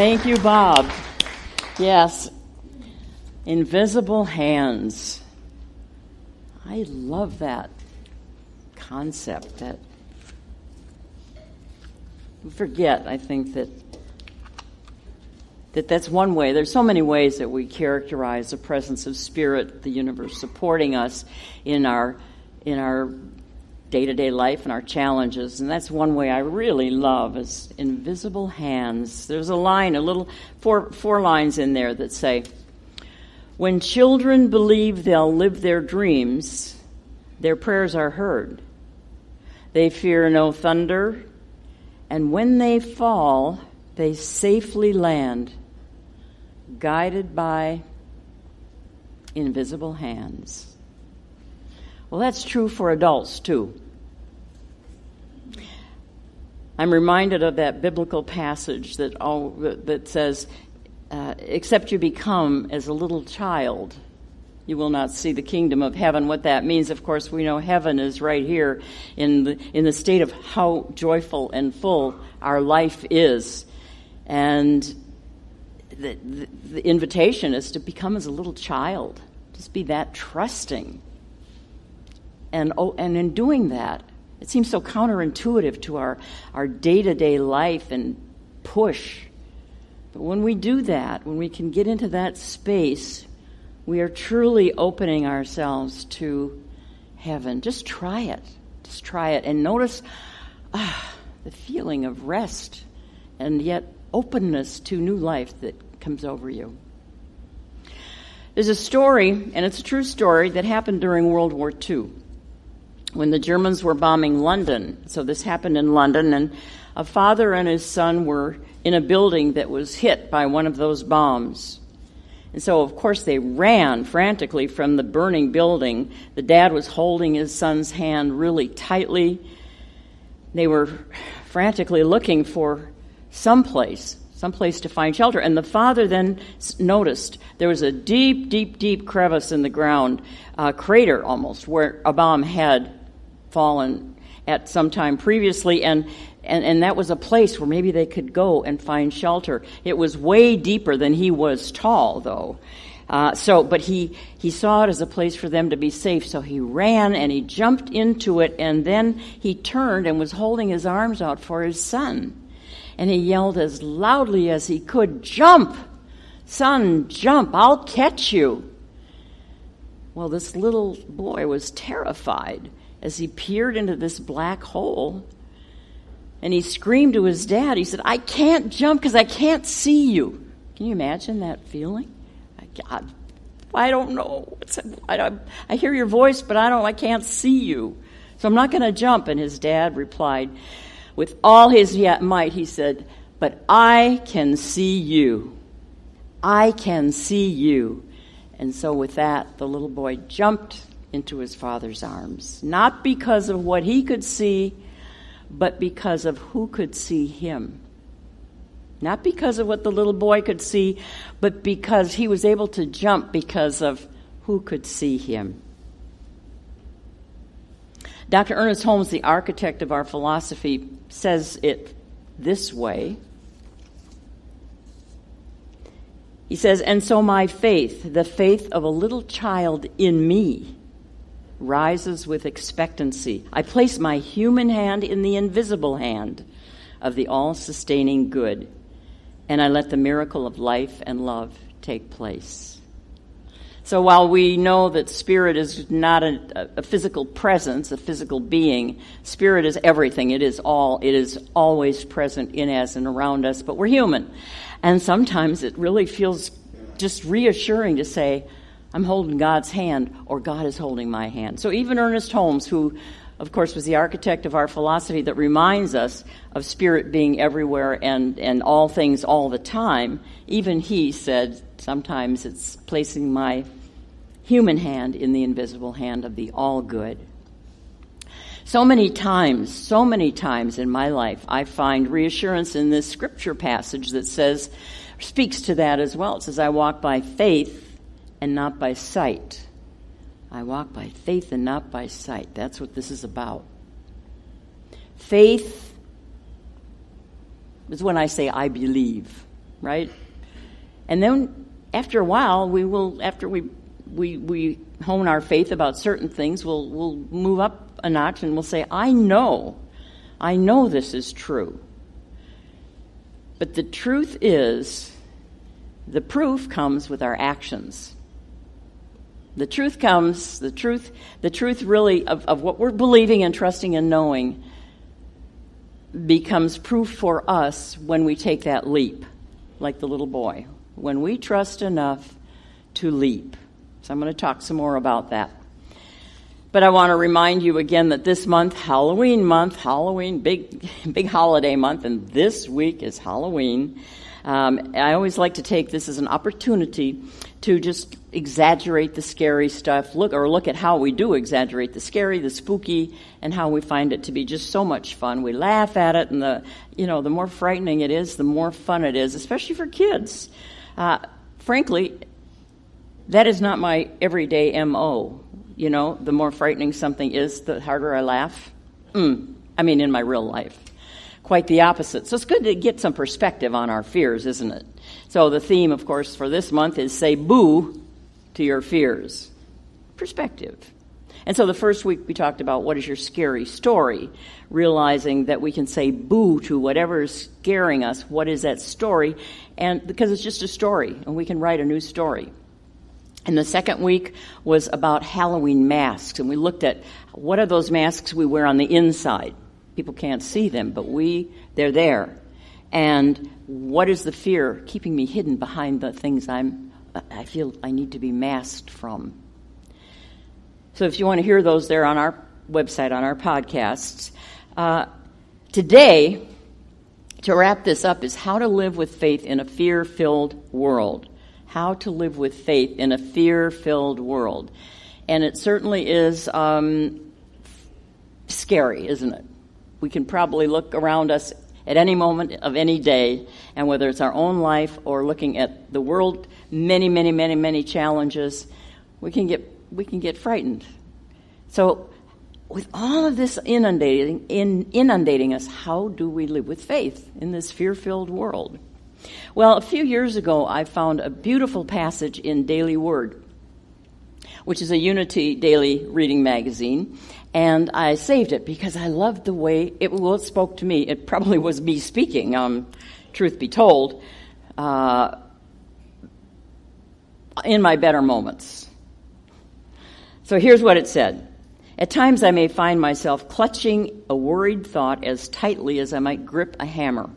Thank you, Bob. Yes, invisible hands. I love that concept. That we forget, I think, that's one way. There's so many ways that we characterize the presence of Spirit, the universe supporting us in our day-to-day life and our challenges. And that's one way I really love is invisible hands. There's a line, four lines in there that say, when children believe they'll live their dreams, their prayers are heard. They fear no thunder, and when they fall, they safely land, guided by invisible hands. Well, that's true for adults, too. I'm reminded of that biblical passage that says, except you become as a little child, you will not see the kingdom of heaven. What that means, of course, we know heaven is right here in the state of how joyful and full our life is. And the invitation is to become as a little child. Just be that trusting. And in doing that, it seems so counterintuitive to our day-to-day life and push. But when we do that, when we can get into that space, we are truly opening ourselves to heaven. Just try it. Just try it. And notice the feeling of rest and yet openness to new life that comes over you. There's a story, and it's a true story, that happened during World War II when the Germans were bombing London. So this happened in London, and a father and his son were in a building that was hit by one of those bombs. And so, of course, they ran frantically from the burning building. The dad was holding his son's hand really tightly. They were frantically looking for someplace to find shelter. And the father then noticed there was a deep, deep, deep crevice in the ground, a crater almost, where a bomb had fallen at some time previously, and that was a place where maybe they could go and find shelter. It was way deeper than he was tall, though. But he saw it as a place for them to be safe, so he ran and he jumped into it, and then he turned and was holding his arms out for his son. And he yelled as loudly as he could, "Jump! Son, jump! I'll catch you!" Well, this little boy was terrified as he peered into this black hole. And he screamed to his dad. He said, "I can't jump because I can't see you." Can you imagine that feeling? I don't know. I hear your voice, but I can't see you. So I'm not going to jump. And his dad replied, with all his might, he said, "But I can see you. I can see you." And so with that, the little boy jumped into his father's arms, not because of what he could see, but because of who could see him. Not because of what the little boy could see, but because he was able to jump because of who could see him. Dr. Ernest Holmes, the architect of our philosophy, says it this way. He says, "And so my faith, the faith of a little child in me, rises with expectancy. I place my human hand in the invisible hand of the all-sustaining good, and I let the miracle of life and love take place." So while we know that spirit is not a physical presence, a physical being, spirit is everything. It is always present in us and around us, but we're human. And sometimes it really feels just reassuring to say, I'm holding God's hand, or God is holding my hand. So even Ernest Holmes, who, of course, was the architect of our philosophy that reminds us of spirit being everywhere and all things all the time, even he said, sometimes it's placing my human hand in the invisible hand of the all-good. So many times in my life, I find reassurance in this scripture passage that speaks to that as well. It says, I walk by faith and not by sight. I walk by faith and not by sight. That's what this is about. Faith is when I say I believe. right? And then after a while, after we hone our faith about certain things, we'll move up a notch and we'll say, I know this is true. But the truth is, the proof comes with our actions. The truth really of what we're believing and trusting and knowing becomes proof for us when we take that leap, like the little boy, when we trust enough to leap. So I'm going to talk some more about that. But I want to remind you again that this month, Halloween, big holiday month, and this week is Halloween. I always like to take this as an opportunity to just exaggerate the scary stuff, look at how we do exaggerate the scary, the spooky, and how we find it to be just so much fun. We laugh at it, and the more frightening it is, the more fun it is, especially for kids. Frankly, that is not my everyday MO. The more frightening something is, the harder I laugh. In my real life. Quite the opposite. So it's good to get some perspective on our fears, isn't it? So the theme, of course, for this month is say boo to your fears. Perspective. And so the first week we talked about what is your scary story, realizing that we can say boo to whatever is scaring us. What is that story? And because it's just a story, and we can write a new story. And the second week was about Halloween masks, and we looked at what are those masks we wear on the inside. People can't see them, but they're there. And what is the fear keeping me hidden behind the things I feel I need to be masked from? So if you want to hear those, they're on our website, on our podcasts. Today, to wrap this up, is how to live with faith in a fear-filled world. How to live with faith in a fear-filled world. And it certainly is scary, isn't it? We can probably look around us at any moment of any day, and whether it's our own life or looking at the world, many challenges, we can get frightened. So with all of this inundating us, how do we live with faith in this fear-filled world? Well, a few years ago, I found a beautiful passage in Daily Word, which is a Unity daily reading magazine, and I saved it because I loved the way it spoke to me. It probably was me speaking, truth be told, in my better moments. So here's what it said. At times I may find myself clutching a worried thought as tightly as I might grip a hammer.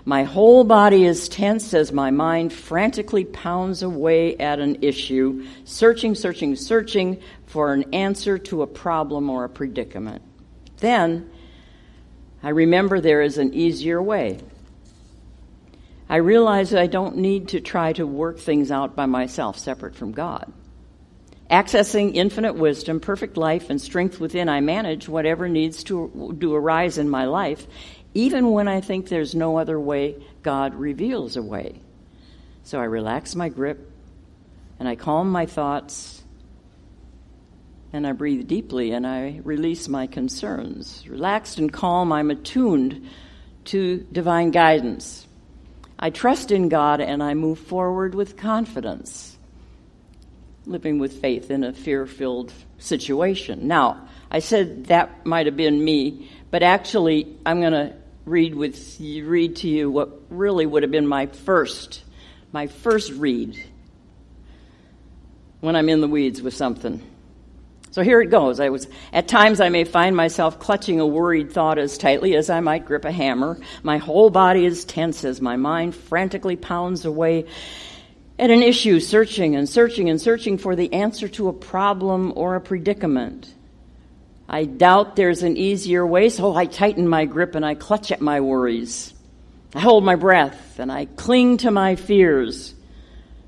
My whole body is tense as my mind frantically pounds away at an issue, searching for an answer to a problem or a predicament. Then I remember there is an easier way. I realize that I don't need to try to work things out by myself, separate from God. Accessing infinite wisdom, perfect life, and strength within, I manage whatever needs to arise in my life. Even when I think there's no other way, God reveals a way. So I relax my grip, and I calm my thoughts, and I breathe deeply, and I release my concerns. Relaxed and calm, I'm attuned to divine guidance. I trust in God, and I move forward with confidence, living with faith in a fear-filled situation. Now, I said that might have been me, but actually I'm going to read to you what really would have been my first read when I'm in the weeds with something. So here it goes. At times I may find myself clutching a worried thought as tightly as I might grip a hammer. My whole body is tense as my mind frantically pounds away at an issue, searching for the answer to a problem or a predicament. I doubt there's an easier way, so I tighten my grip and I clutch at my worries. I hold my breath and I cling to my fears.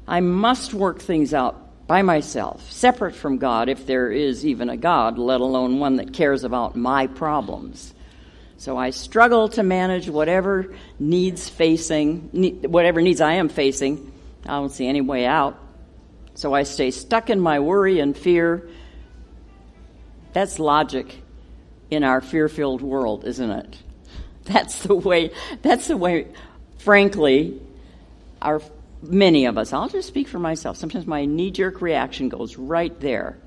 I must work things out by myself, separate from God, if there is even a God, let alone one that cares about my problems. So I struggle to manage whatever needs I am facing. I don't see any way out. So I stay stuck in my worry and fear. That's logic in our fear-filled world, isn't it? That's the way, frankly, many of us, I'll just speak for myself, sometimes my knee-jerk reaction goes right there.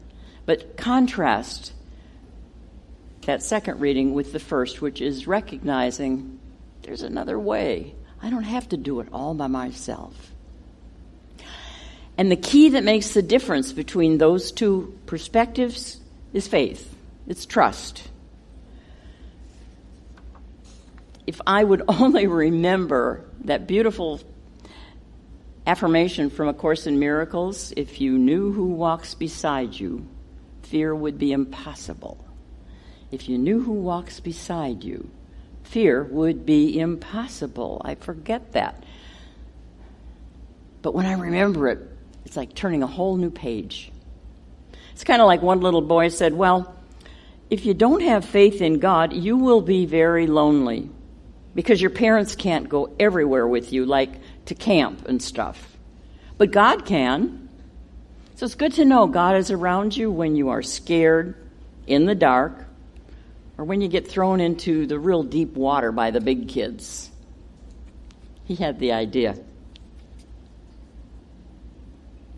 But contrast that second reading with the first, which is recognizing there's another way. I don't have to do it all by myself. And the key that makes the difference between those two perspectives is faith. It's trust. If I would only remember that beautiful affirmation from A Course in Miracles, if you knew who walks beside you, fear would be impossible. If you knew who walks beside you, fear would be impossible. I forget that. But when I remember it, it's like turning a whole new page. It's kind of like one little boy said, well, if you don't have faith in God, you will be very lonely because your parents can't go everywhere with you, like to camp and stuff. But God can. So it's good to know God is around you when you are scared, in the dark, or when you get thrown into the real deep water by the big kids. He had the idea.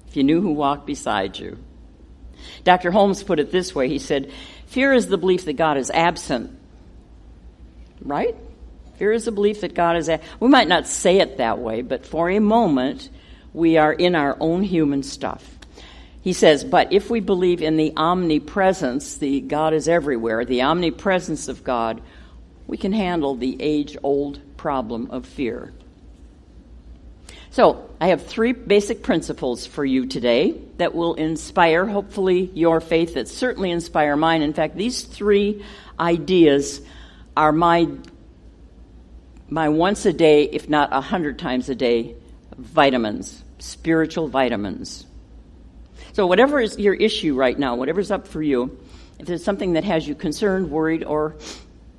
If you knew who walked beside you. Dr. Holmes put it this way. He said, fear is the belief that God is absent. Right? Fear is the belief that God is absent. We might not say it that way, but for a moment, we are in our own human stuff. He says, but if we believe in the omnipresence, the God is everywhere, the omnipresence of God, we can handle the age-old problem of fear. So, I have 3 basic principles for you today that will inspire, hopefully, your faith, that certainly inspire mine. In fact, these 3 ideas are my once a day, if not 100 times a day, vitamins, spiritual vitamins. So whatever is your issue right now, whatever's up for you, if there's something that has you concerned, worried, or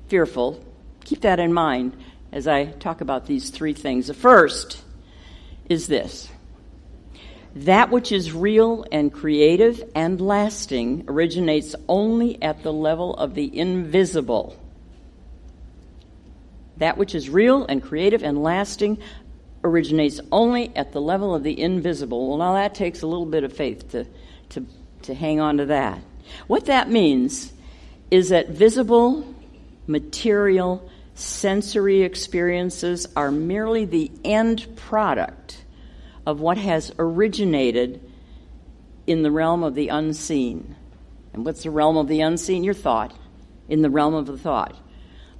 fearful, keep that in mind as I talk about these 3 things. The first is this: that which is real and creative and lasting originates only at the level of the invisible. That which is real and creative and lasting originates only at the level of the invisible. Well, now that takes a little bit of faith to hang on to that. What that means is that visible, material, sensory experiences are merely the end product of what has originated in the realm of the unseen. And what's the realm of the unseen? Your thought. In the realm of the thought.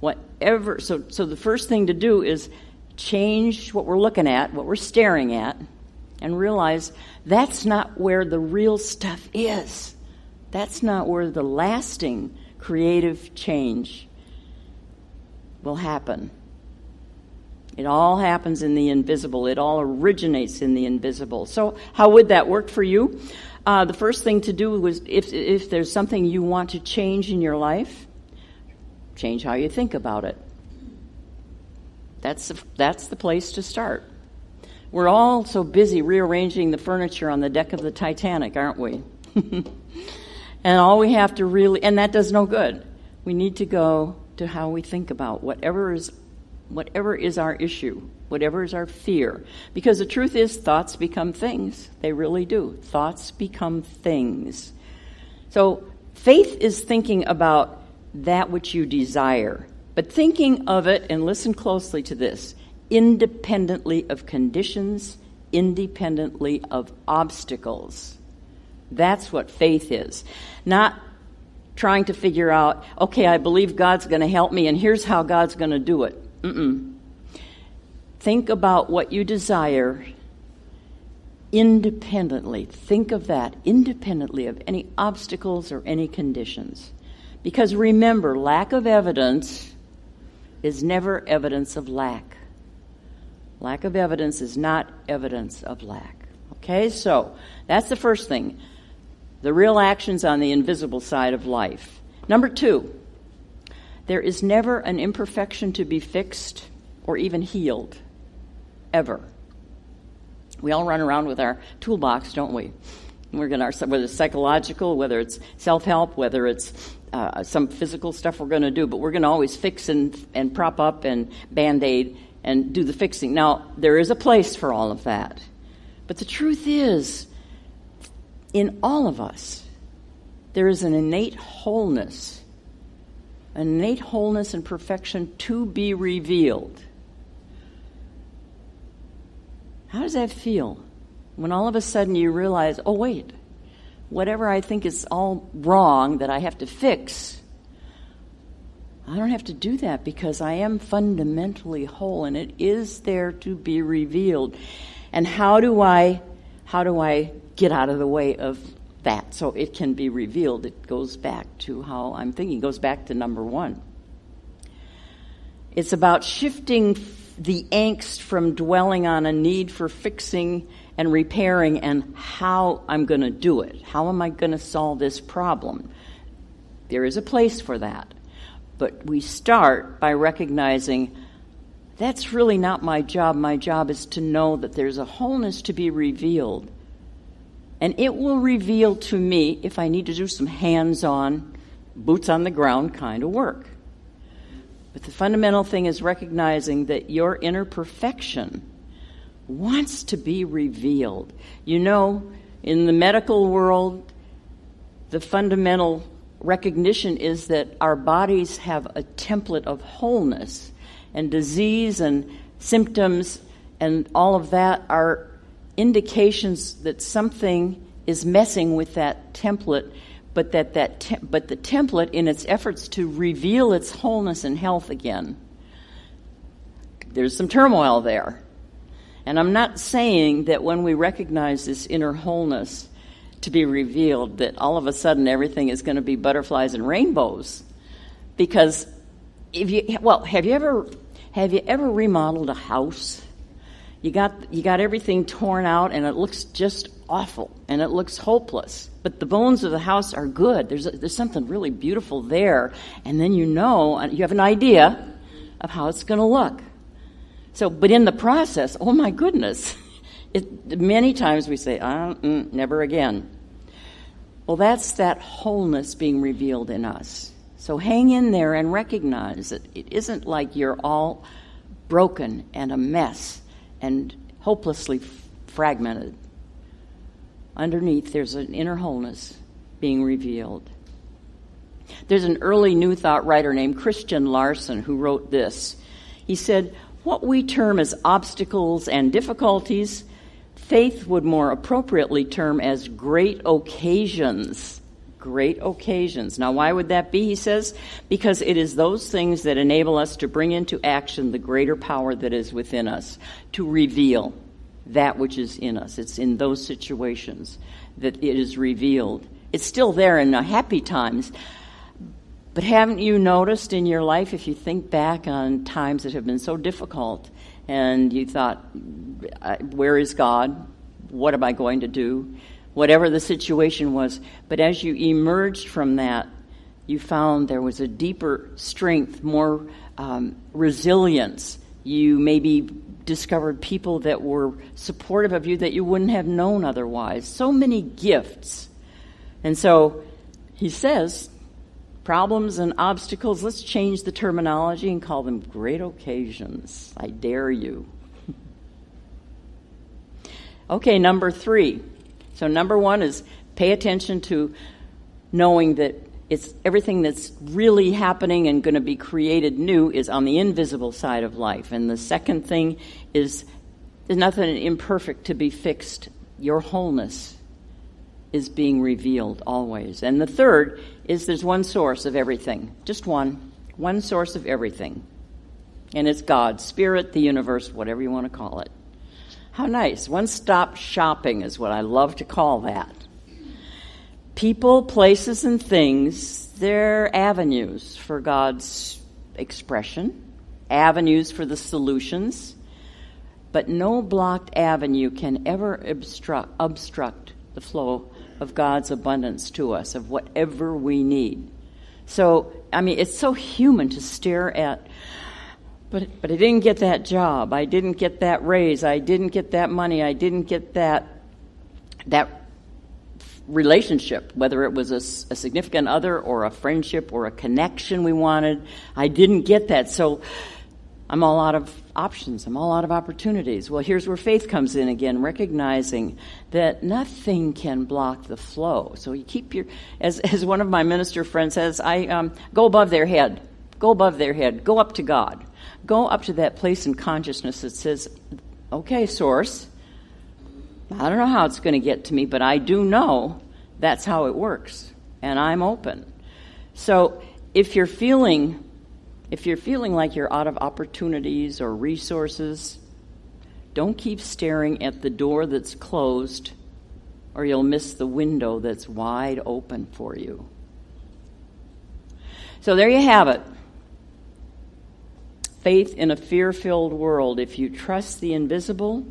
So the first thing to do is change what we're looking at, what we're staring at, and realize that's not where the real stuff is. That's not where the lasting creative change will happen. It all happens in the invisible. It all originates in the invisible. So how would that work for you? The first thing to do was, if there's something you want to change in your life, change how you think about it. That's the place to start. We're all so busy rearranging the furniture on the deck of the Titanic, aren't we? And all we have to really, and that does no good. We need to go to how we think about whatever is our issue, whatever is our fear. Because the truth is, thoughts become things. They really do. Thoughts become things. So faith is thinking about that which you desire, but thinking of it, and listen closely to this, independently of conditions, independently of obstacles. That's what faith is. Not trying to figure out, okay, I believe God's going to help me, and here's how God's going to do it. Think about what you desire independently. Think of that independently of any obstacles or any conditions. Because remember, lack of evidence is never evidence of lack. Lack of evidence is not evidence of lack. Okay, so that's the first thing. The real actions on the invisible side of life. Number 2, there is never an imperfection to be fixed or even healed, ever. We all run around with our toolbox, don't we? Whether it's psychological, whether it's self-help, whether it's some physical stuff we're going to do, but we're going to always fix and prop up and Band-Aid and do the fixing. Now, there is a place for all of that. But the truth is, in all of us, there is an innate wholeness and perfection to be revealed. How does that feel when all of a sudden you realize, oh wait, whatever I think is all wrong that I have to fix, I don't have to do that because I am fundamentally whole and it is there to be revealed. And how do I get out of the way of that so it can be revealed? It goes back to how I'm thinking. It goes back to number one. It's about shifting the angst from dwelling on a need for fixing and repairing and how I'm going to do it. How am I going to solve this problem? There is a place for that. But we start by recognizing that's really not my job. My job is to know that there's a wholeness to be revealed. And it will reveal to me if I need to do some hands-on, boots on the ground kind of work. But the fundamental thing is recognizing that your inner perfection wants to be revealed. You know, in the medical world, the fundamental recognition is that our bodies have a template of wholeness, and disease and symptoms and all of that are indications that something is messing with that template, but the template, in its efforts to reveal its wholeness and health again, there's some turmoil there. And I'm not saying that when we recognize this inner wholeness to be revealed, that all of a sudden everything is going to be butterflies and rainbows. Because have you ever remodeled a house? You got everything torn out and it looks just awful and it looks hopeless. But the bones of the house are good. There's something really beautiful there. And then you have an idea of how it's going to look. So, but in the process, oh my goodness, many times we say, never again. Well, that's that wholeness being revealed in us. So hang in there and recognize that it isn't like you're all broken and a mess and hopelessly fragmented. Underneath, there's an inner wholeness being revealed. There's an early New Thought writer named Christian Larson who wrote this. He said, what we term as obstacles and difficulties, faith would more appropriately term as great occasions. Great occasions. Now, why would that be, he says? Because it is those things that enable us to bring into action the greater power that is within us, to reveal that which is in us. It's in those situations that it is revealed. It's still there in the happy times. But haven't you noticed in your life, if you think back on times that have been so difficult, and you thought, where is God? What am I going to do? Whatever the situation was. But as you emerged from that, you found there was a deeper strength, more resilience. You maybe discovered people that were supportive of you that you wouldn't have known otherwise. So many gifts. And so he says, problems and obstacles, let's change the terminology and call them great occasions. I dare you. Okay, number 3. So number 1 is pay attention to knowing that it's everything that's really happening and going to be created new is on the invisible side of life. And the second thing is there's nothing imperfect to be fixed. Your wholeness is being revealed always. And the third is there's one source of everything. Just one source of everything. And it's God, Spirit, the universe, whatever you want to call it. How nice. One-stop shopping is what I love to call that. People, places, and things, they're avenues for God's expression, avenues for the solutions, but no blocked avenue can ever obstruct the flow of God's abundance to us, of whatever we need. So, it's so human to stare at, but I didn't get that job, I didn't get that raise, I didn't get that money, I didn't get that relationship, whether it was a significant other or a friendship or a connection we wanted. I didn't get that, so I'm all out of options. I'm all out of opportunities. Well, here's where faith comes in again, recognizing that nothing can block the flow. So you keep your, as one of my minister friends says, go above their head. Go above their head. Go up to God. Go up to that place in consciousness that says, okay, source, I don't know how it's going to get to me, but I do know that's how it works, and I'm open. So if you're feeling like you're out of opportunities or resources, don't keep staring at the door that's closed, or you'll miss the window that's wide open for you. So there you have it. Faith in a fear-filled world. If you trust the invisible,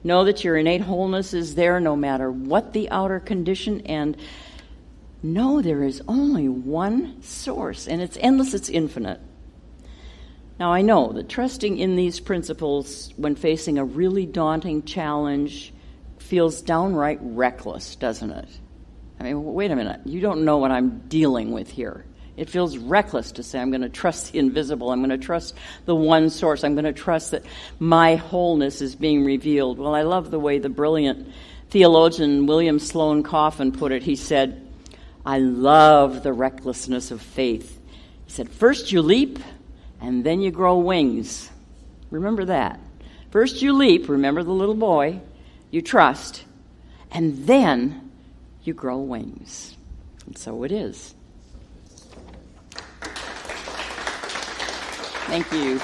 know that your innate wholeness is there no matter what the outer condition, and know there is only one source, and it's endless, it's infinite. Now, I know that trusting in these principles when facing a really daunting challenge feels downright reckless, doesn't it? I mean, wait a minute. You don't know what I'm dealing with here. It feels reckless to say I'm going to trust the invisible. I'm going to trust the one source. I'm going to trust that my wholeness is being revealed. Well, I love the way the brilliant theologian William Sloane Coffin put it. He said, I love the recklessness of faith. He said, first you leap, and then you grow wings. Remember that. First you leap, remember the little boy, you trust, and then you grow wings. And so it is. Thank you.